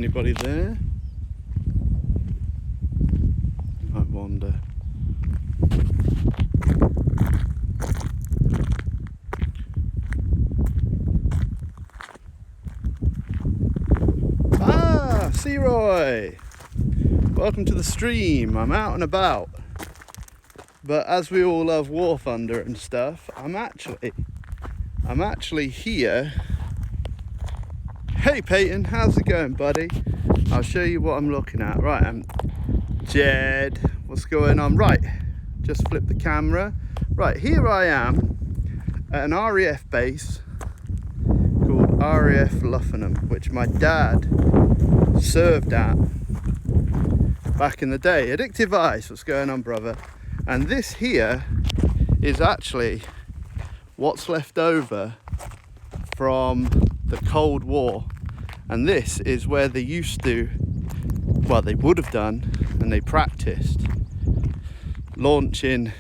anybody there? I wonder. Ah, Searoy! Welcome to the stream. I'm out and about. But as we all love War Thunder and stuff, I'm actually here. Hey Peyton, how's it going, buddy? I'll show you what I'm looking at. Right, I'm Jed. What's going on? Right, just flip the camera. Right, here I am at an RAF base called RAF Luffenham, which my dad served at back in the day. Addictive Ice, what's going on, brother? And this here is actually what's left over from the Cold War. And this is where they used to, well, they would have done, and they practiced launching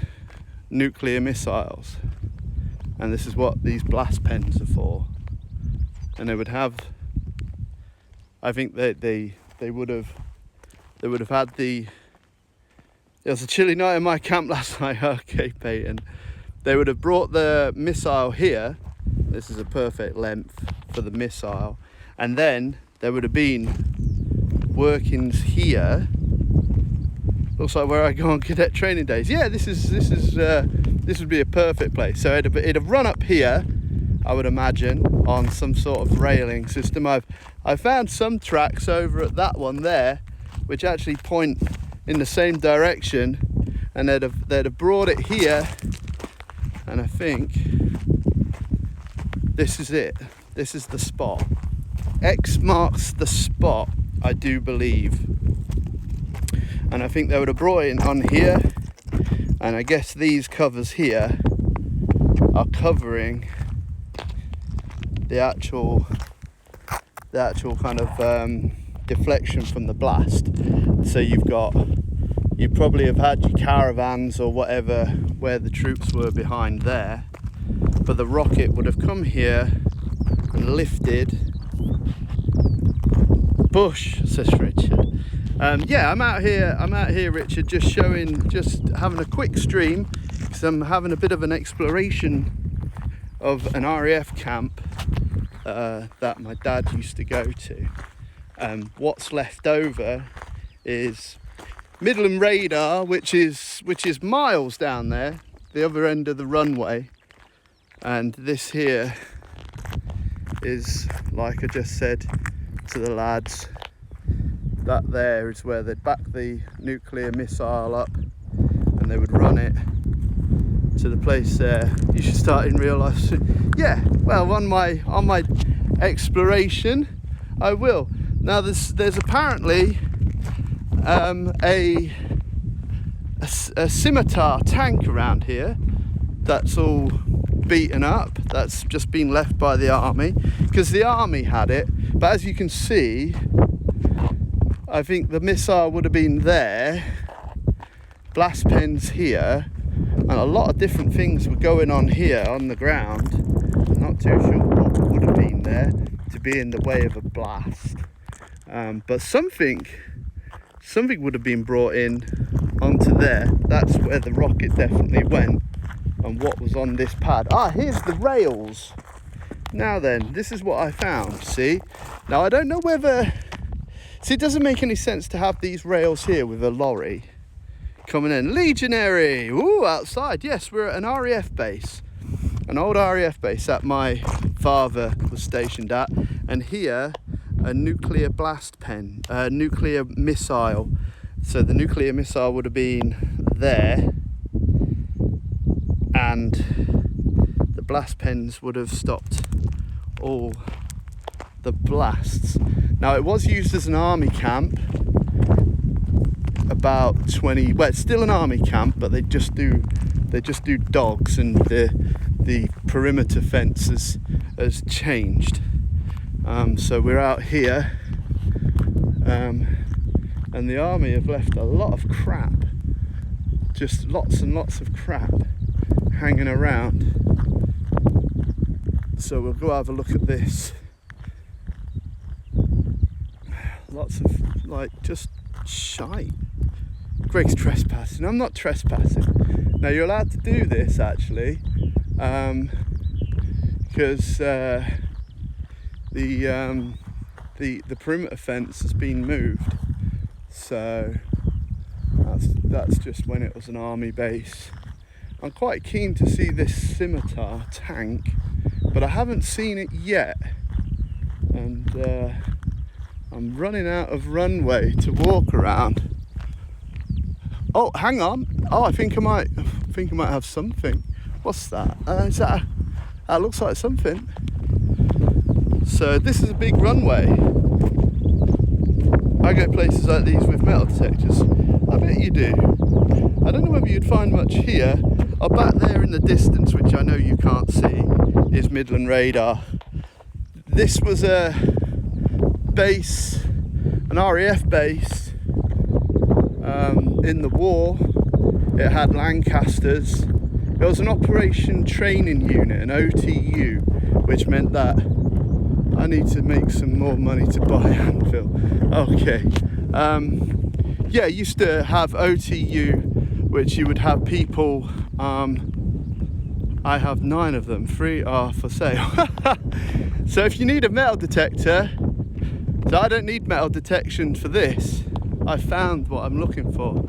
nuclear missiles. And this is what these blast pens are for. And they would have, I think they would have had the, it was a chilly night in my camp last night. Okay, Peyton. They would have brought the missile here. This is a perfect length for the missile. And then there would have been workings here. Looks like where I go on cadet training days. Yeah, this would be a perfect place. So it'd have run up here, I would imagine, on some sort of railing system. I found some tracks over at that one there, which actually point in the same direction, and they'd have brought it here, and I think this is it. This is the spot. X marks the spot, I do believe. And I think they would have brought it on here, and I guess these covers here are covering the actual kind of deflection from the blast. So you probably have had your caravans or whatever where the troops were behind there, but the rocket would have come here and lifted. Bush, says Richard. Yeah, I'm out here, Richard, just having a quick stream, because I'm having a bit of an exploration of an RAF camp that my dad used to go to. What's left over is Midland Radar, which is miles down there, the other end of the runway, and this here is, like I just said to the lads, that there is where they'd back the nuclear missile up and they would run it to the place there. You should start in real life soon. Yeah, well, on my exploration I will. Now there's apparently a scimitar tank around here that's all beaten up, that's just been left by the army, because the army had it, but as you can see, I think the missile would have been there, blast pens here, and a lot of different things were going on here on the ground. I'm not too sure what would have been there to be in the way of a blast, but something would have been brought in onto there. That's where the rocket definitely went, and what was on this pad. Ah, here's the rails. Now then, this is what I found, see? Now I don't know whether, see, it doesn't make any sense to have these rails here with a lorry coming in. Legionary, ooh, outside. Yes, we're at an RAF base, an old RAF base that my father was stationed at, and here a nuclear blast pen, a nuclear missile. So the nuclear missile would have been there, and the blast pens would have stopped all the blasts. Now it was used as an army camp about 20, well, it's still an army camp, but they just do dogs, and the perimeter fence has changed. So we're out here, and the army have left a lot of crap, just lots and lots of crap hanging around. So we'll go have a look at this. lots of like just shite. Greg's trespassing. I'm not trespassing. Now you're allowed to do this actually, because the perimeter fence has been moved. So that's just when it was an army base. I'm quite keen to see this scimitar tank, but I haven't seen it yet, and I'm running out of runway to walk around. Oh, hang on. Oh, I think I might have something. What's that? That looks like something. So this is a big runway. I go places like these with metal detectors. I bet you do. I don't know whether you'd find much here. Oh, back there in the distance, which I know you can't see, is Midland Radar. This was a base, an RAF base in the war. It had Lancasters. It was an operation training unit, an OTU, which meant that I need to make some more money to buy anvil. Okay. Yeah, used to have OTU, which you would have people, I have 9 of them, 3 are for sale. So if you need a metal detector, so I don't need metal detection for this, I found what I'm looking for.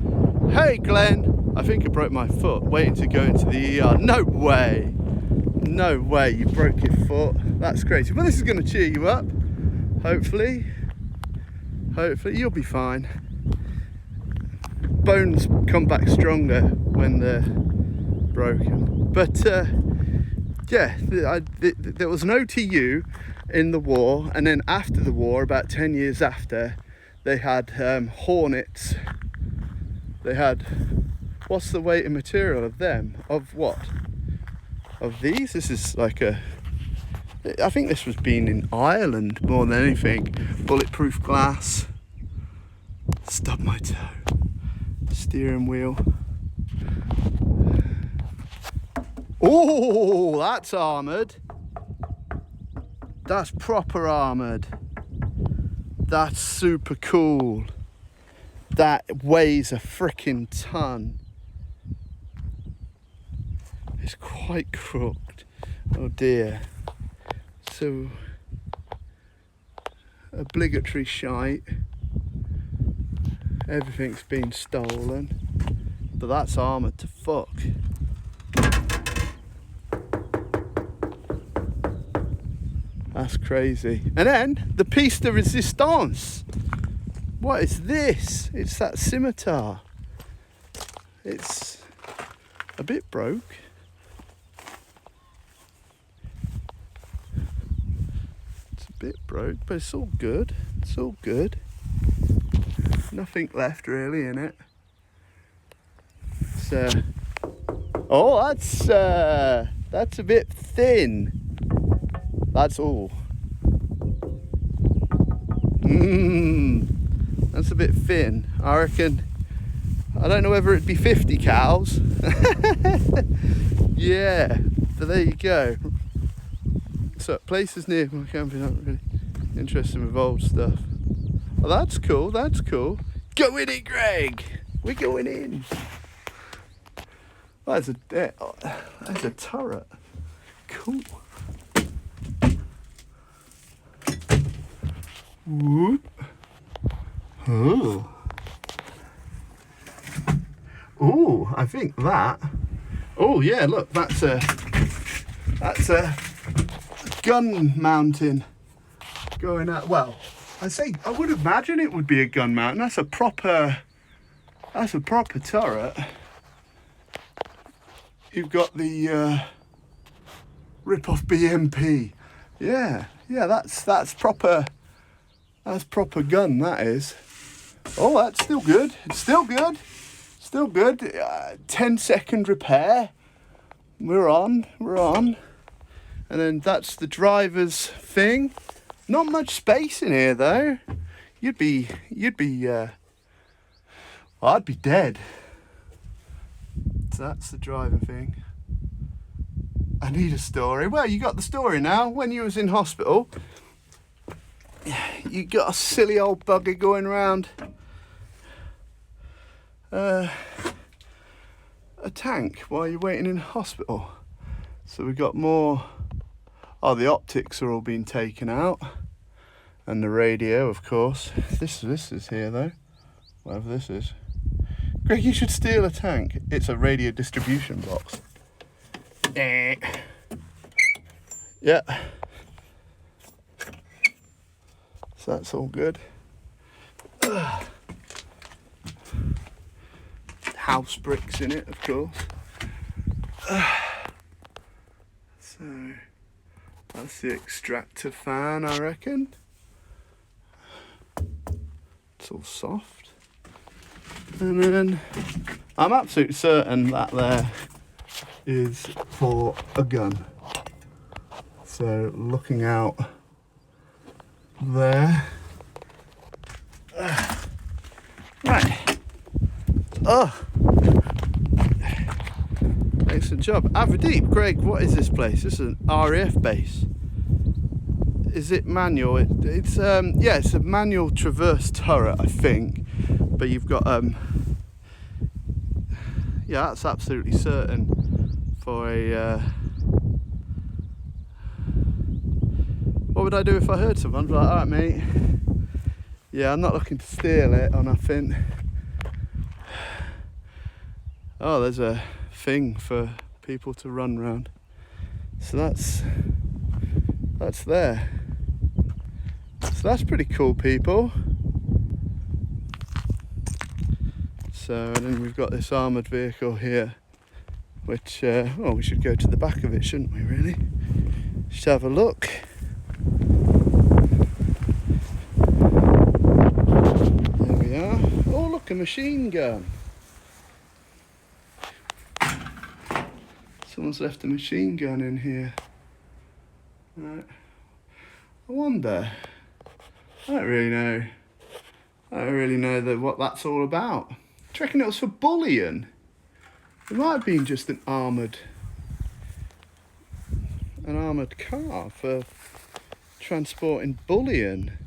Hey Glenn, I think I broke my foot waiting to go into the ER. No way, you broke your foot. That's crazy. Well, this is going to cheer you up, hopefully you'll be fine. Bones come back stronger when they're broken. But yeah, there was an OTU in the war, and then after the war, about 10 years after, they had Hornets. They had, what's the weight and material of them? Of what? Of these? This is like I think this was being in Ireland more than anything. Bulletproof glass. Stub my toe. Steering wheel. Oh, that's armoured. That's proper armoured. That's super cool. That weighs a freaking ton. It's quite crooked. Oh dear. So, obligatory shite. Everything's been stolen. But that's armoured to fuck. That's crazy. And then the piece de resistance. What is this? It's that scimitar. It's a bit broke. It's a bit broke, but it's all good. It's all good. Nothing left really in it. So, oh, that's a bit thin. That's all. That's a bit thin. I reckon. I don't know whether it'd be 50 cows. Yeah, but there you go. So places near my camping aren't really interested with old stuff. Oh, that's cool. That's cool. Go in it, Greg. We're going in. Oh, there's a turret. Cool. Whoop. Oh. Oh, I think that. Oh yeah, look, that's a gun mounting going out. Well, I would imagine it would be a gun mountain. That's a proper turret. You've got the rip-off BMP. Yeah, that's proper. That's proper gun, that is. Oh, that's still good. It's still good. Still good. 10-second repair. We're on. And then that's the driver's thing. Not much space in here though. You'd be well, I'd be dead. So that's the driver thing. I need a story. Well, you got the story now. When you was in hospital, you got a silly old bugger going around a tank while you're waiting in hospital. So we've got more. Oh, the optics are all being taken out, and the radio, of course. This is here though, whatever this is. Greg, you should steal a tank. It's a radio distribution box. Yeah. So that's all good. House bricks in it, of course. So that's the extractor fan, I reckon. It's all soft. And then I'm absolutely certain that there is for a gun. So looking out there. Right. Oh. Excellent job. Averdeep, Greg, what is this place? This is an RAF base. Is it manual? It's yeah, it's a manual traverse turret, I think. But you've got yeah, that's absolutely certain for a what would I do if I heard someone? I'd be like, alright mate, yeah, I'm not looking to steal it or nothing. Oh, there's a thing for people to run around. So that's there. So that's pretty cool, people. So, and then we've got this armoured vehicle here, which, well, we should go to the back of it, shouldn't we, really? Just have a look. There we are. Oh, look, a machine gun. Someone's left a machine gun in here. Right. I wonder. I don't really know. I don't really know what that's all about. Do you reckon it was for bullion? It might have been just an armoured car for transporting bullion.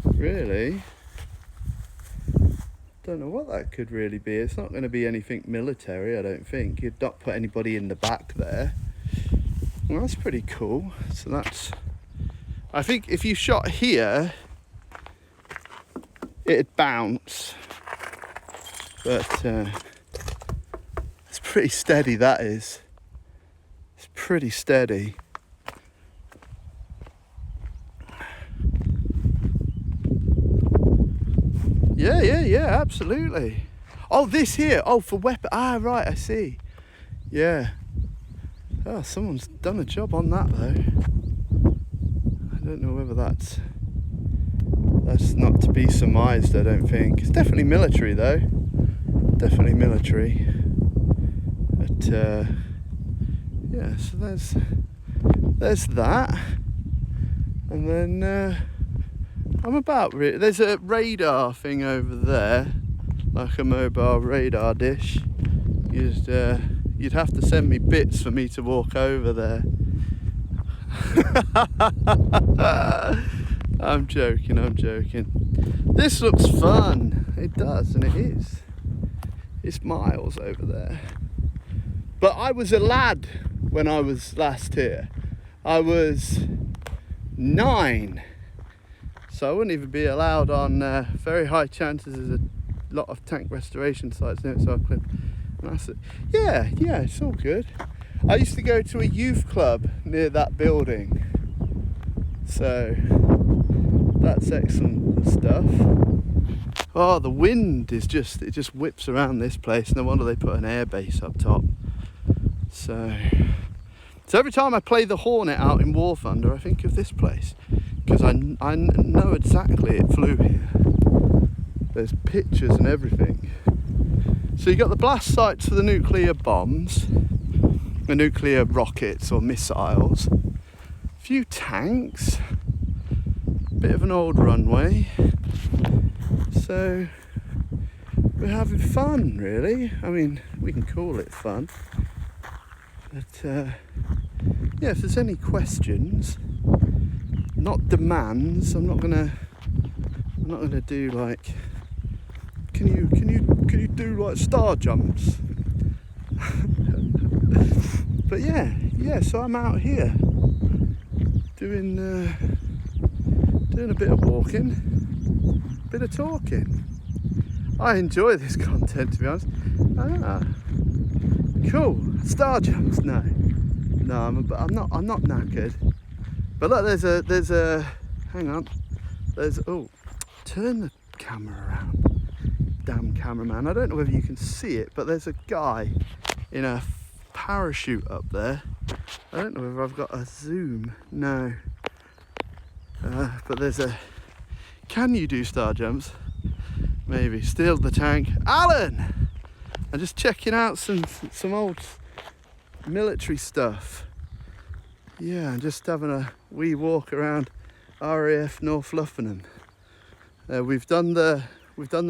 Really? Don't know what that could really be. It's not going to be anything military, I don't think. You'd not put anybody in the back there. Well, that's pretty cool. So that's... I think if you shot here, it'd bounce. But it's pretty steady, that is. It's pretty steady. Yeah, absolutely. Oh, this here. Oh, for weapon. Ah, right, I see. Yeah. Oh, someone's done a job on that, though. I don't know whether that's not to be surmised, I don't think. It's definitely military, though. Definitely military. But, yeah, so there's that. And then... there's a radar thing over there, like a mobile radar dish. You'd have to send me bits for me to walk over there. I'm joking. This looks fun. It does, and it is. It's miles over there. But I was a lad when I was last here. I was 9. So I wouldn't even be allowed on very high chances. There's a lot of tank restoration sites near Cliff. And that's it. Yeah, it's all good. I used to go to a youth club near that building. So that's excellent stuff. Oh, the wind is just whips around this place. No wonder they put an air base up top. So every time I play the Hornet out in War Thunder, I think of this place. Because I know exactly it flew here. There's pictures and everything. So you got the blast sites for the nuclear bombs, the nuclear rockets or missiles, a few tanks, bit of an old runway. So we're having fun, really. I mean, we can call it fun. But yeah, if there's any questions, not demands. I'm not gonna do like, can you do like star jumps? But yeah, so I'm out here doing a bit of walking, a bit of talking. I enjoy this content, to be honest. Cool. Star jumps? No, I'm not knackered. But look, there's a hang on. Turn the camera around. Damn cameraman. I don't know whether you can see it, but there's a guy in a parachute up there. I don't know whether I've got a zoom. No. But there's a... Can you do star jumps? Maybe. Steal the tank. Alan! I'm just checking out some old military stuff. Yeah, I'm just having a wee walk around RAF North Luffenham. We've done the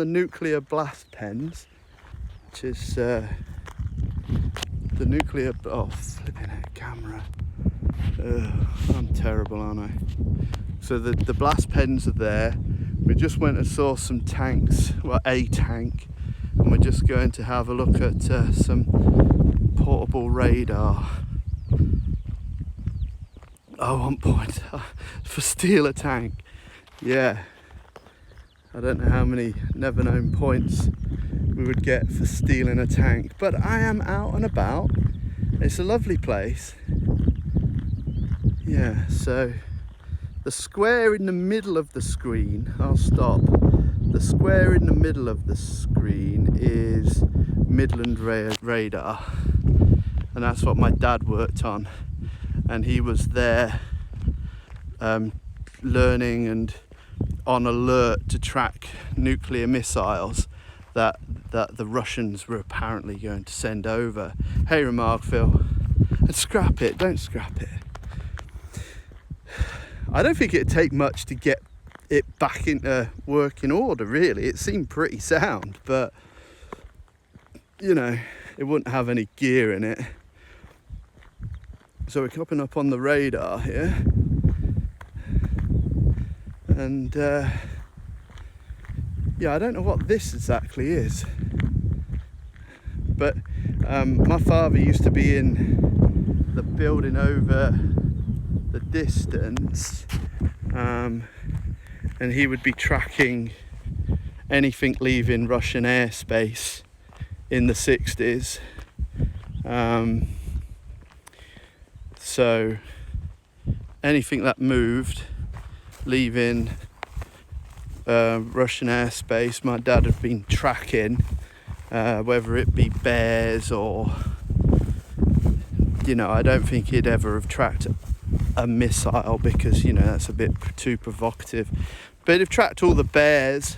nuclear blast pens, which is the nuclear... Oh, flipping out camera. I'm terrible, aren't I? So the blast pens are there. We just went and saw some tanks, well, a tank, and we're just going to have a look at some portable radar. Oh, 1 point for steal a tank. Yeah. I don't know how many never known points we would get for stealing a tank, but I am out and about. It's a lovely place. Yeah, so the square in the middle of the screen, I'll stop. The square in the middle of the screen is Midland Radar, and that's what my dad worked on, and he was there learning and on alert to track nuclear missiles that the Russians were apparently going to send over. Hey Remarkville, and scrap it, don't scrap it. I don't think it'd take much to get it back into working order, really. It seemed pretty sound, but you know, it wouldn't have any gear in it. So we're coming up on the radar here, and yeah, I don't know what this exactly is, but my father used to be in the building over the distance, and he would be tracking anything leaving Russian airspace in the 60s. So anything that moved leaving Russian airspace, my dad had been tracking, whether it be bears or, you know, I don't think he'd ever have tracked a missile because, you know, that's a bit too provocative, but he'd have tracked all the bears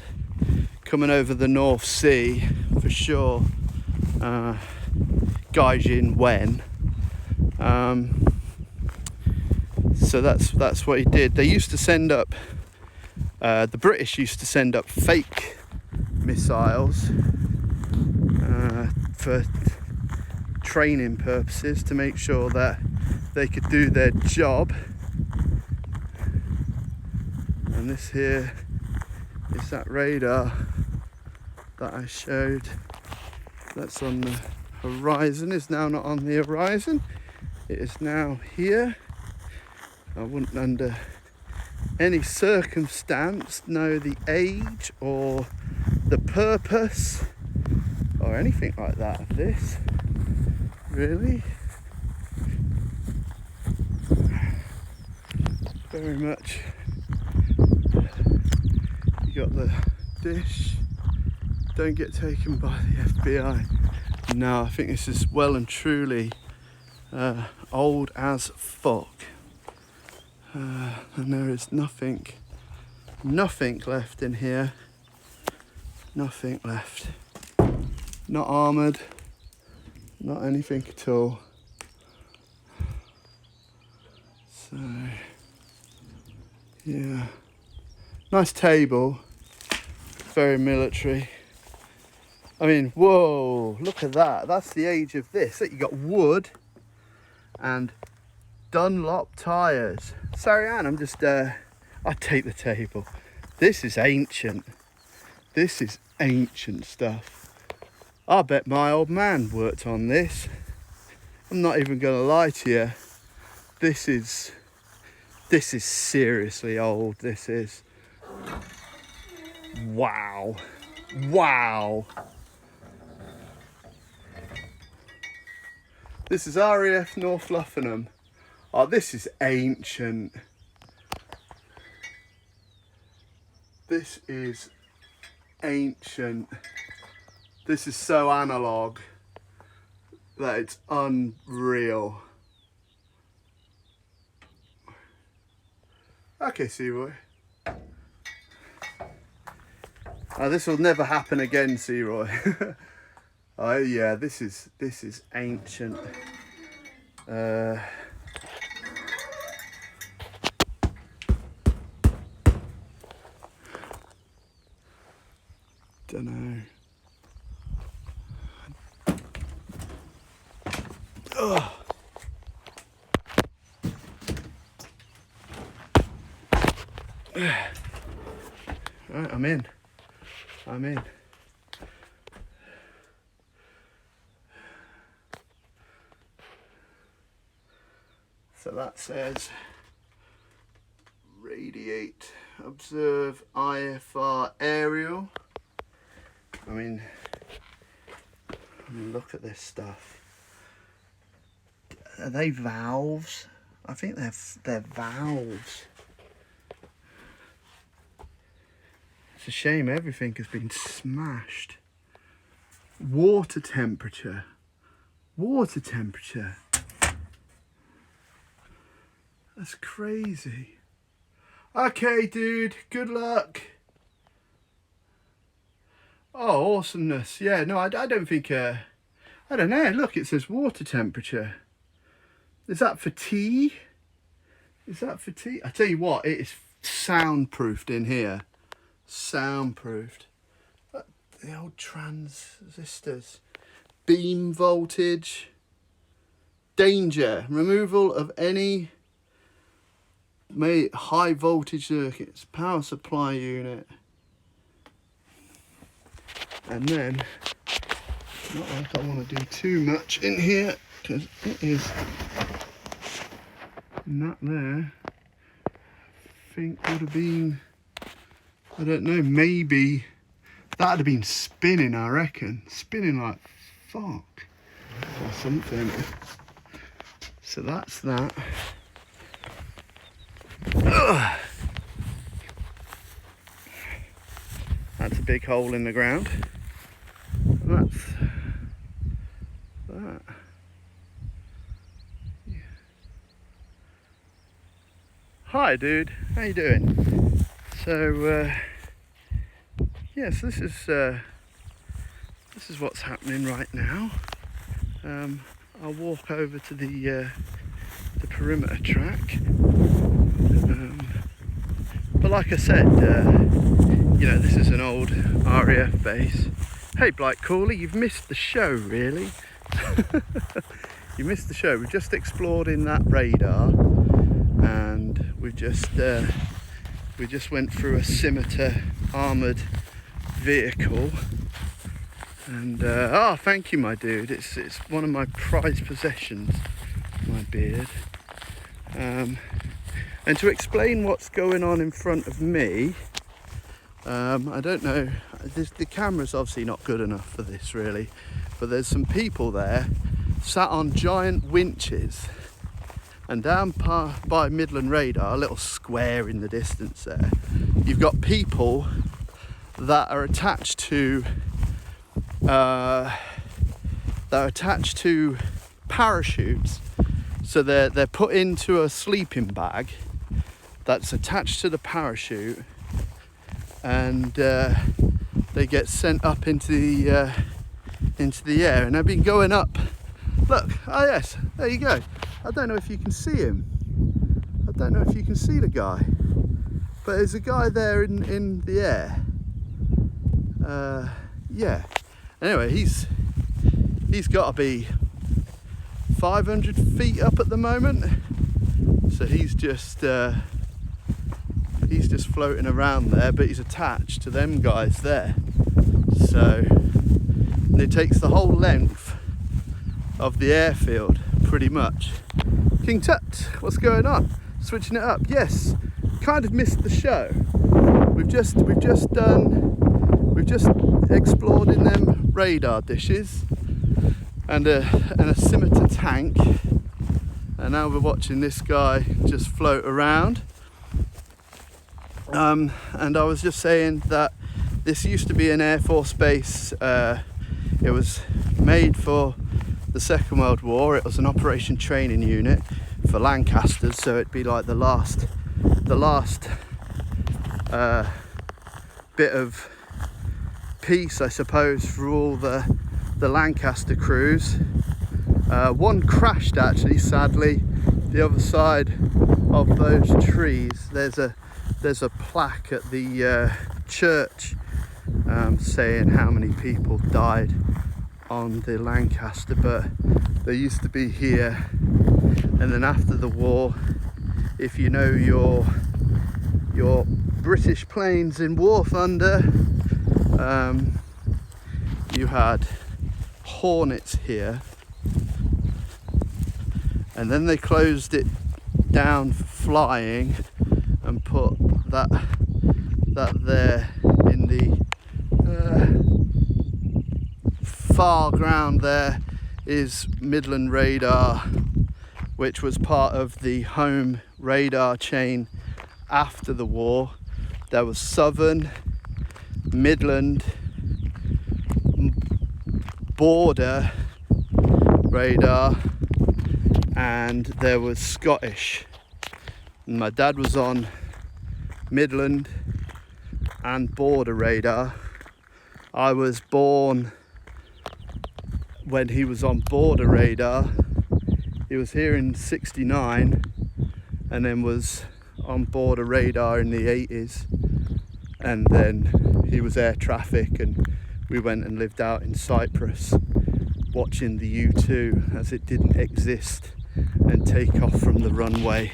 coming over the North Sea for sure. Gaijin Wen. So that's what he did. They used to send up, the British used to send up fake missiles for training purposes to make sure that they could do their job. And this here is that radar that I showed. That's on the horizon. It's now not on the horizon. It is now here. I wouldn't under any circumstance know the age or the purpose or anything like that of this, really. Very much. You got the dish. Don't get taken by the FBI. No, I think this is well and truly old as fuck. And there is nothing left in here. Nothing left. Not armoured. Not anything at all. So, yeah. Nice table. Very military. I mean, whoa, look at that. That's the age of this. You got wood and Dunlop tyres. Sorry, Anne, I'm just I'd take the table. This is ancient. This is ancient stuff. I bet my old man worked on this. I'm not even gonna lie to you. This is seriously old, this is. Wow. Wow. This is RAF North Luffenham. Oh, this is ancient. This is ancient. This is so analog that it's unreal. Okay, Searoy. Oh, this will never happen again, Searoy. Oh yeah, this is ancient. Don't know. Oh. Right, I'm in. So that says radiate, observe IFR aerial. I mean, look at this stuff. Are they valves? I think they're valves. It's a shame everything has been smashed. Water temperature. That's crazy. Okay, dude, good luck. Oh, awesomeness. Yeah, no, I don't think, I don't know. Look, it says water temperature. Is that for tea? I tell you what, it is soundproofed in here. Soundproofed. The old transistors. Beam voltage. Danger. Removal of any high voltage circuits. Power supply unit. And then, not like I want to do too much in here, because it is not there. I think would have been, I don't know, maybe that'd have been spinning, I reckon. Spinning like fuck or something. So that's that. Ugh. That's a big hole in the ground. That's that. Yeah. Hi, dude. How you doing? So, yes, this is what's happening right now. I'll walk over to the perimeter track. But like I said, you know, this is an old RAF base. Hey, Blight Cooley, you've missed the show, really. You missed the show. We've just explored in that radar, and we just went through a scimitar armoured vehicle. And oh, thank you, my dude. It's one of my prized possessions, my beard. And to explain what's going on in front of me, I don't know, the camera's obviously not good enough for this really, but there's some people there sat on giant winches, and down by Midland Radar, a little square in the distance there, you've got people that are attached to parachutes. So they're put into a sleeping bag that's attached to the parachute, and they get sent up into the air, and they've been going up. Look, oh yes, there you go. I don't know if you can see him. I don't know if you can see the guy, but there's a guy there in the air. Yeah. Anyway, he's got to be 500 feet up at the moment. So he's just he's just floating around there, but he's attached to them guys there. So and it takes the whole length of the airfield, pretty much. King Tut, what's going on? Switching it up. Yes, kind of missed the show. We've just explored in them radar dishes and a scimitar tank, and now we're watching this guy just float around. And I was just saying that this used to be an Air Force base. It was made for the Second World War. It was an operation training unit for Lancasters, so it'd be like the last bit of peace, I suppose, for all the Lancaster crews. One crashed actually, sadly. The other side of those trees, there's a plaque at the church saying how many people died on the Lancaster, but they used to be here. And then after the war, if you know your British planes in War Thunder, you had Hornets here, and then they closed it down for flying and put that there in the far ground. There is Midland Radar, which was part of the home radar chain after the war. There was Southern, Midland, Border Radar, and there was Scottish. And my dad was on Midland and Border Radar. I was born when he was on Border Radar. He was here in '69 and then was on Border Radar in the 80s, and then he was air traffic, and we went and lived out in Cyprus watching the U2 as it didn't exist and take off from the runway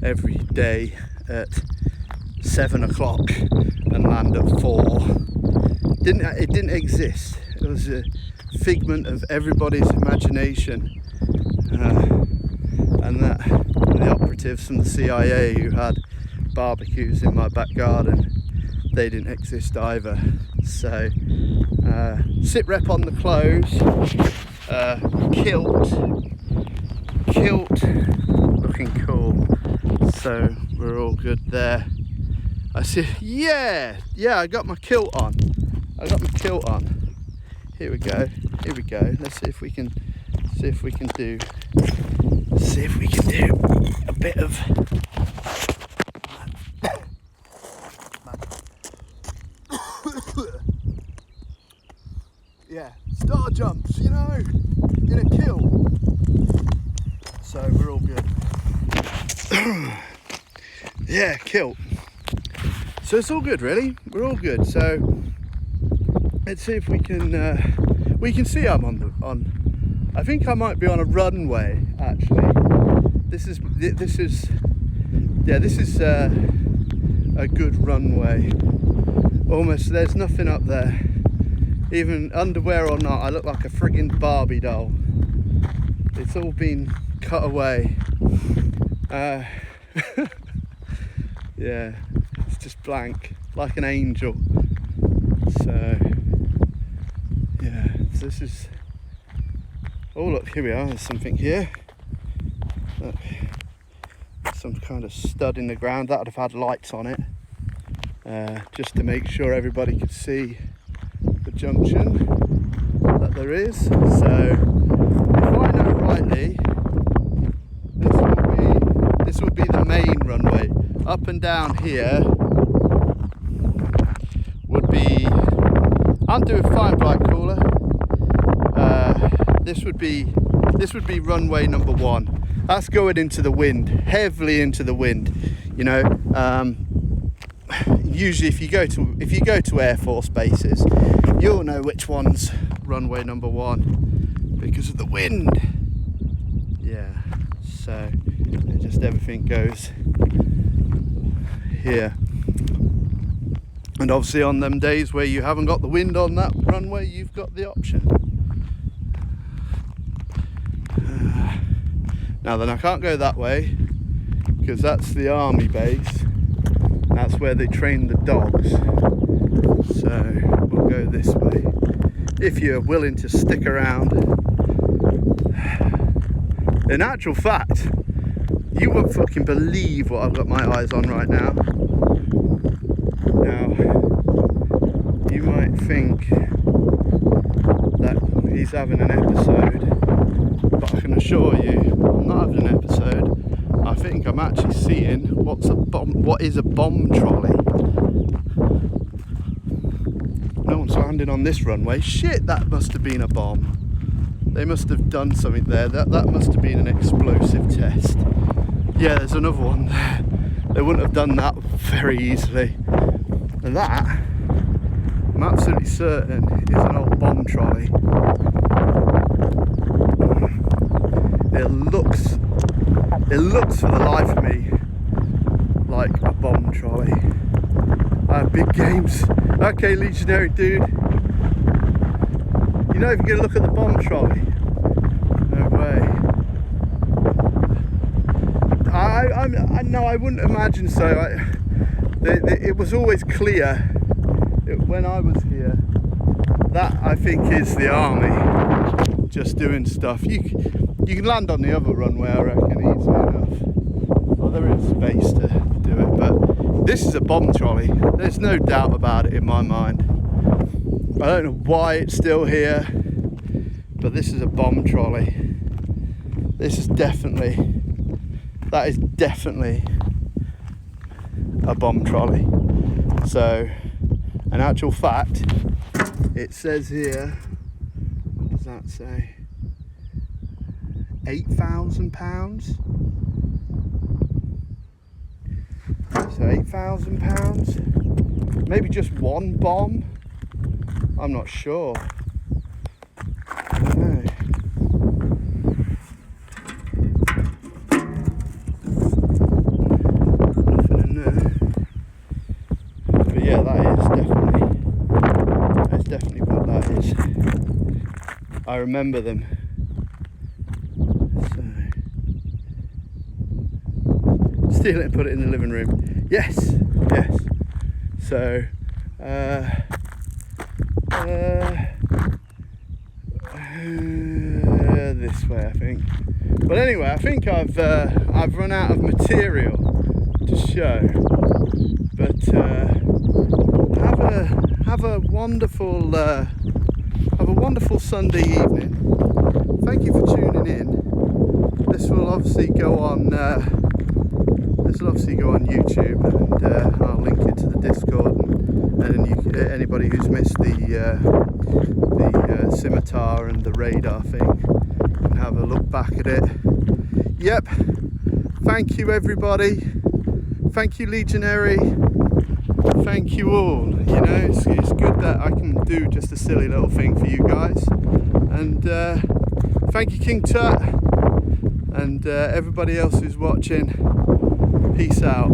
every day at 7 o'clock and land at 4. It didn't exist. It was a figment of everybody's imagination, and the operatives from the CIA who had barbecues in my back garden, they didn't exist either. So sit rep on the clothes, kilt looking cool, so we're all good there. I see, yeah, I got my kilt on. Here we go. Let's see if we can do a bit of yeah, star jumps, in a kilt. So we're all good. Yeah, kilt. So it's all good, really. We're all good. So let's see if we can see I'm on. I think I might be on a runway actually. This is a good runway. Almost, there's nothing up there. Even underwear or not, I look like a friggin' Barbie doll. It's all been cut away. Yeah, it's just blank, like an angel. So yeah, this is, oh look, here we are, there's something here. Look, some kind of stud in the ground. That would have had lights on it, just to make sure everybody could see the junction that there is. So if I know rightly, this would be the main runway. Up and down here would be, I'm doing fine, Bright Cooler. This would be runway number 1. That's going into the wind, heavily into the wind. Usually if you go to Air Force bases, you'll know which one's runway number 1 because of the wind. Yeah, so Just everything goes here. And obviously on them days where you haven't got the wind on that runway, you've got the option. Now then, I can't go that way because that's the army base. That's where they train the dogs. So we'll go this way. If you're willing to stick around. In actual fact, you won't fucking believe what I've got my eyes on right now. Now, you might think that he's having an episode, but I can assure you, I'm not having an episode. I think I'm actually seeing what is a bomb trolley. No one's landing on this runway. Shit, that must have been a bomb. They must have done something there. That must have been an explosive test. Yeah, there's another one there. They wouldn't have done that very easily. And that, I'm absolutely certain, is an old bomb trolley. It looks for the life of me like a bomb trolley. Big games. Okay, Legionary dude. You're not even going to look at the bomb trolley. No way. No, I wouldn't imagine so. It was always clear when I was here. That, I think, is the army just doing stuff. You can land on the other runway, I reckon, easily enough. Well, there is space to do it, but this is a bomb trolley. There's no doubt about it in my mind. I don't know why it's still here, but this is a bomb trolley. That is definitely a bomb trolley. So, in actual fact, it says here, what does that say? £8,000. So £8,000. Maybe just one bomb. I'm not sure. I don't know. Nothing in there. But yeah, that's definitely what that is. I remember them. Steal it and put it in the living room. Yes. So, this way, I think. But anyway, I think I've run out of material to show. But have a wonderful Sunday evening. Thank you for tuning in. This will obviously go on. YouTube, and I'll link it to the Discord, and anybody who's missed the scimitar and the radar thing can have a look back at it. Yep. Thank you, everybody. Thank you, Legionary. Thank you all. You know, it's good that I can do just a silly little thing for you guys. And thank you, King Tut, and everybody else who's watching. Peace out.